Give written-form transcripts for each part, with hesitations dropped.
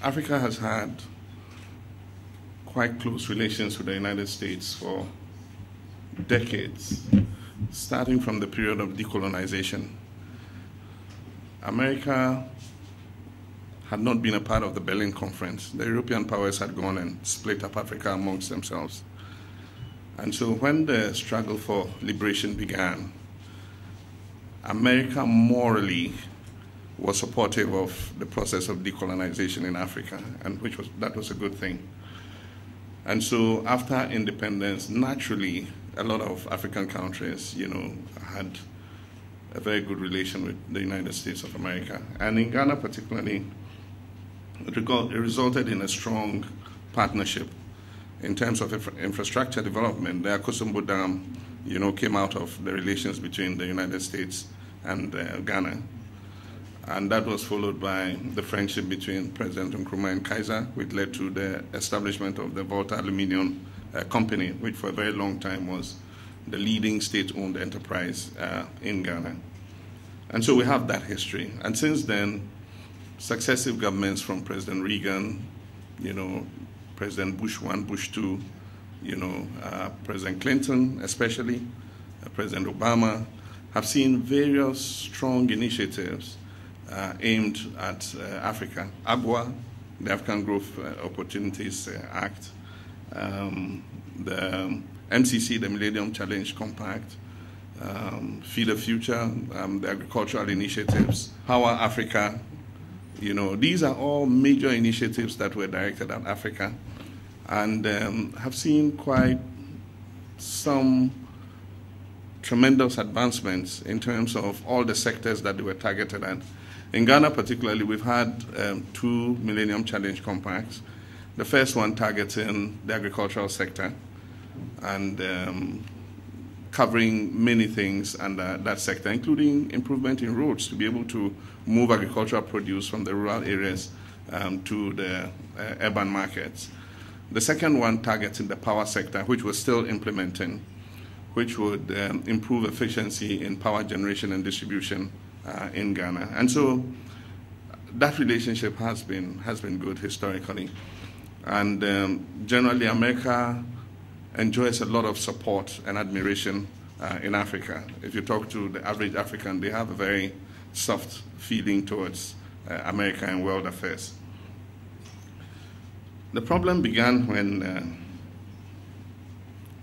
Africa has had quite close relations with the United States for decades, starting from the period of decolonization. America had not been a part of the Berlin Conference. The European powers had gone and split up Africa amongst themselves. And so when the struggle for liberation began, America morally was supportive of the process of decolonization in Africa, and that was a good thing. And so after independence, naturally, a lot of African countries, had a very good relation with the United States of America. And in Ghana particularly, it resulted in a strong partnership in terms of infrastructure development. The Akosombo Dam, came out of the relations between the United States and Ghana. And that was followed by the friendship between President Nkrumah and Kaiser, which led to the establishment of the Volta Aluminium Company, which for a very long time was the leading state-owned enterprise in Ghana. And so we have that history. And since then, successive governments from President Reagan, President Bush I, Bush II, President Clinton especially, President Obama, have seen various strong initiatives aimed at Africa. AGWA, the African Growth Opportunities Act, the MCC, the Millennium Challenge Compact, Feed the Future, the agricultural initiatives, Power Africa. These are all major initiatives that were directed at Africa and have seen quite some tremendous advancements in terms of all the sectors that they were targeted at. In Ghana particularly, we've had 2 Millennium Challenge Compacts. The first one targeting the agricultural sector and covering many things under that sector, including improvement in roads to be able to move agricultural produce from the rural areas to the urban markets. The second one targeting the power sector, which we're still implementing, which would improve efficiency in power generation and distribution in Ghana. And so that relationship has been good historically. And generally, America enjoys a lot of support and admiration in Africa. If you talk to the average African, they have a very soft feeling towards America and world affairs. The problem began when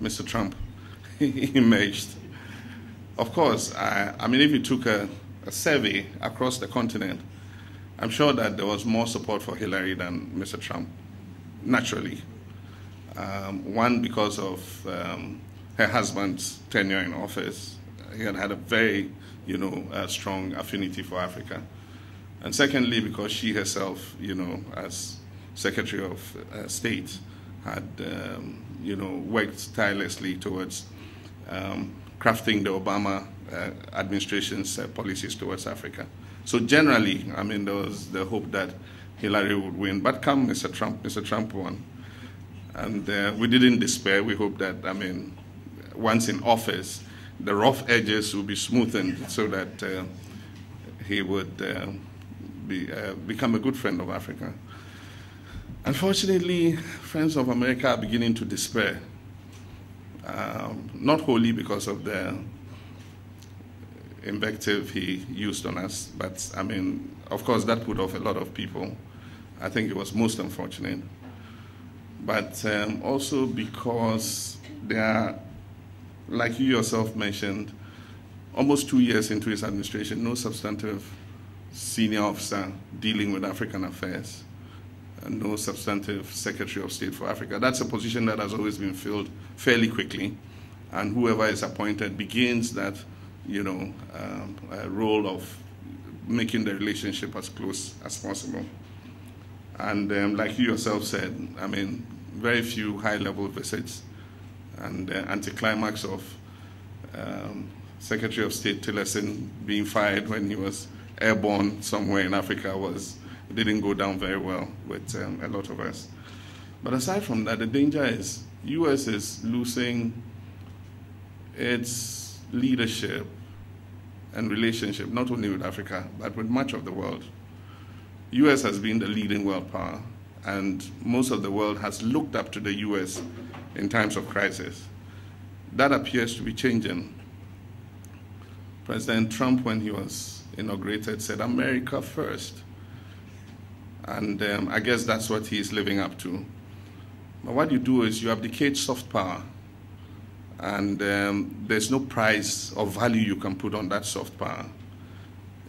Mr. Trump emerged. Of course, I mean, if you took a survey across the continent, I'm sure that there was more support for Hillary than Mr. Trump, naturally. One, because of her husband's tenure in office. He had a very, strong affinity for Africa. And secondly, because she herself, as Secretary of State, had, worked tirelessly towards crafting the Obama administration's policies towards Africa. So generally, I mean, there was the hope that Hillary would win. But come Mr. Trump won. And we didn't despair. We hope that, I mean, once in office, the rough edges will be smoothened so that he would become a good friend of Africa. Unfortunately, friends of America are beginning to despair. Not wholly because of the invective he used on us, but I mean, of course, that put off a lot of people. I think it was most unfortunate. But also because there are, like you yourself mentioned, almost 2 years into his administration, no substantive senior officer dealing with African affairs, and no substantive Secretary of State for Africa. That's a position that has always been filled fairly quickly, and whoever is appointed begins that, role of making the relationship as close as possible. And like you yourself said, I mean, very few high-level visits, and the anticlimax of Secretary of State Tillerson being fired when he was airborne somewhere in Africa didn't go down very well with a lot of us. But aside from that, the danger is U.S. is losing its leadership and relationship, not only with Africa, but with much of the world. U.S. has been the leading world power, and most of the world has looked up to the U.S. in times of crisis. That appears to be changing. President Trump, when he was inaugurated, said, "America first." And I guess that's what he's living up to. But what you do is you abdicate soft power, and there's no price or value you can put on that soft power.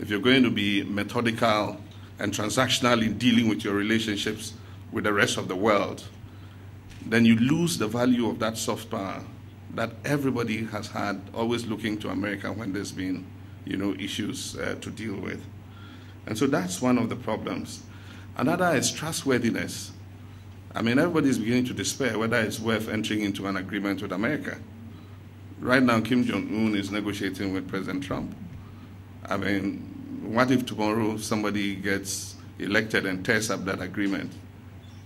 If you're going to be methodical and transactional in dealing with your relationships with the rest of the world, then you lose the value of that soft power that everybody has had, always looking to America when there's been, issues to deal with. And so that's one of the problems. Another is trustworthiness. I mean, everybody's beginning to despair whether it's worth entering into an agreement with America. Right now, Kim Jong-un is negotiating with President Trump. I mean, what if tomorrow somebody gets elected and tears up that agreement?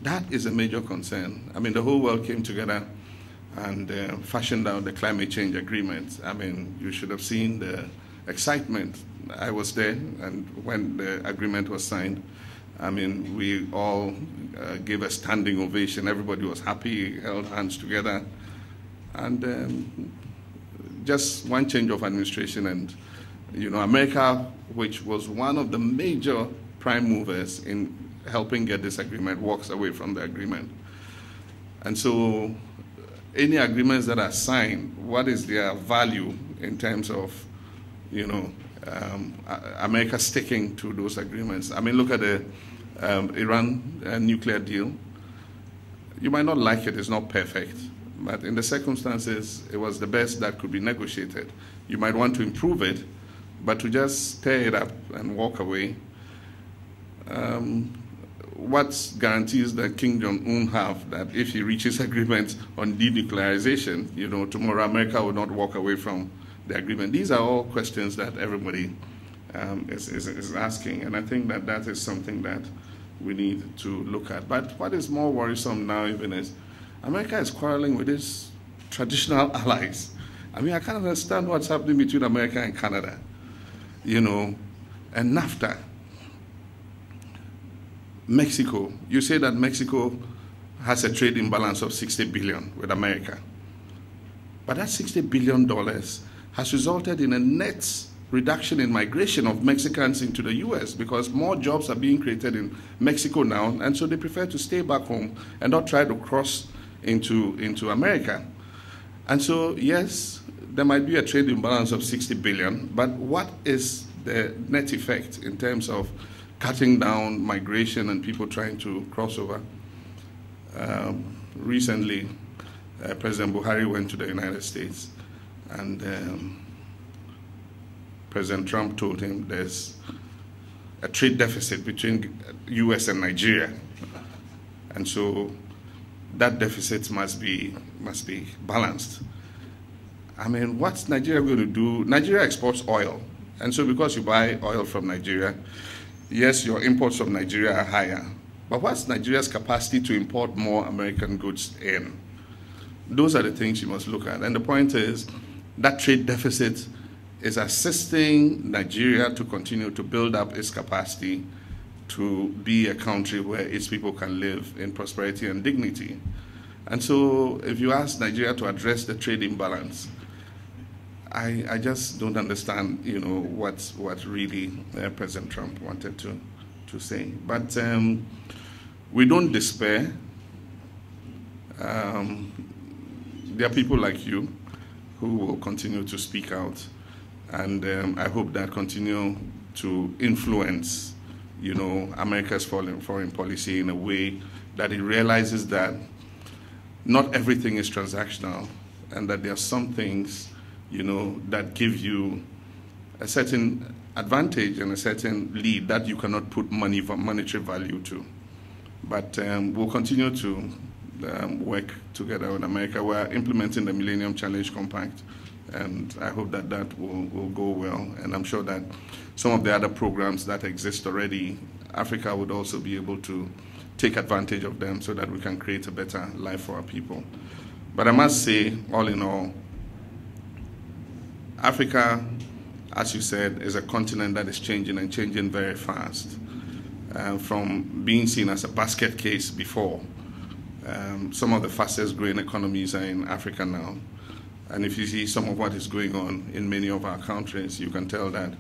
That is a major concern. I mean, the whole world came together and fashioned out the climate change agreement. I mean, you should have seen the excitement. I was there, and when the agreement was signed, I mean, we all gave a standing ovation. Everybody was happy, held hands together. And just one change of administration, and, America, which was one of the major prime movers in helping get this agreement, walks away from the agreement. And so any agreements that are signed, what is their value in terms of, America sticking to those agreements? I mean, look at the Iran nuclear deal. You might not like it, it's not perfect, but in the circumstances, it was the best that could be negotiated. You might want to improve it, but to just tear it up and walk away, what guarantees that Kim Jong-un have that if he reaches agreement on denuclearization, tomorrow America will not walk away from the agreement? These are all questions that everybody is asking, and I think that that is something that we need to look at. But what is more worrisome now even is America is quarreling with its traditional allies. I mean, I can't understand what's happening between America and Canada, and NAFTA. Mexico, you say that Mexico has a trade imbalance of 60 billion with America. But that $60 billion has resulted in a net reduction in migration of Mexicans into the US, because more jobs are being created in Mexico now, and so they prefer to stay back home and not try to cross into America. And so, yes, there might be a trade imbalance of 60 billion, but what is the net effect in terms of cutting down migration and people trying to cross over? Recently, President Buhari went to the United States, and President Trump told him there's a trade deficit between US and Nigeria. And so that deficit must be balanced. I mean, what's Nigeria going to do? Nigeria exports oil. And so because you buy oil from Nigeria, yes, your imports from Nigeria are higher. But what's Nigeria's capacity to import more American goods in? Those are the things you must look at. And the point is that trade deficit is assisting Nigeria to continue to build up its capacity to be a country where its people can live in prosperity and dignity. And so if you ask Nigeria to address the trade imbalance, I just don't understand, what really President Trump wanted to say. But we don't despair. There are people like you who will continue to speak out, and I hope that continue to influence, America's foreign policy in a way that it realizes that not everything is transactional, and that there are some things that give you a certain advantage and a certain lead that you cannot put monetary value to. But we'll continue to work together with America. We're implementing the Millennium Challenge Compact, and I hope that that will go well. And I'm sure that some of the other programs that exist already, Africa would also be able to take advantage of them so that we can create a better life for our people. But I must say, all in all, Africa, as you said, is a continent that is changing and changing very fast. from being seen as a basket case before. Some of the fastest growing economies are in Africa now. And if you see some of what is going on in many of our countries, you can tell that,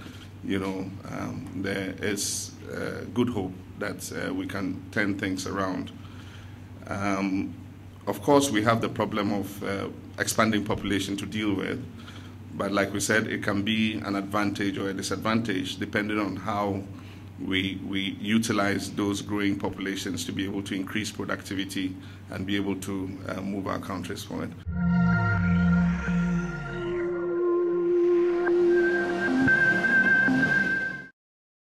there is good hope that we can turn things around. Of course, we have the problem of expanding population to deal with, but like we said, it can be an advantage or a disadvantage depending on how we utilize those growing populations to be able to increase productivity and be able to move our countries forward.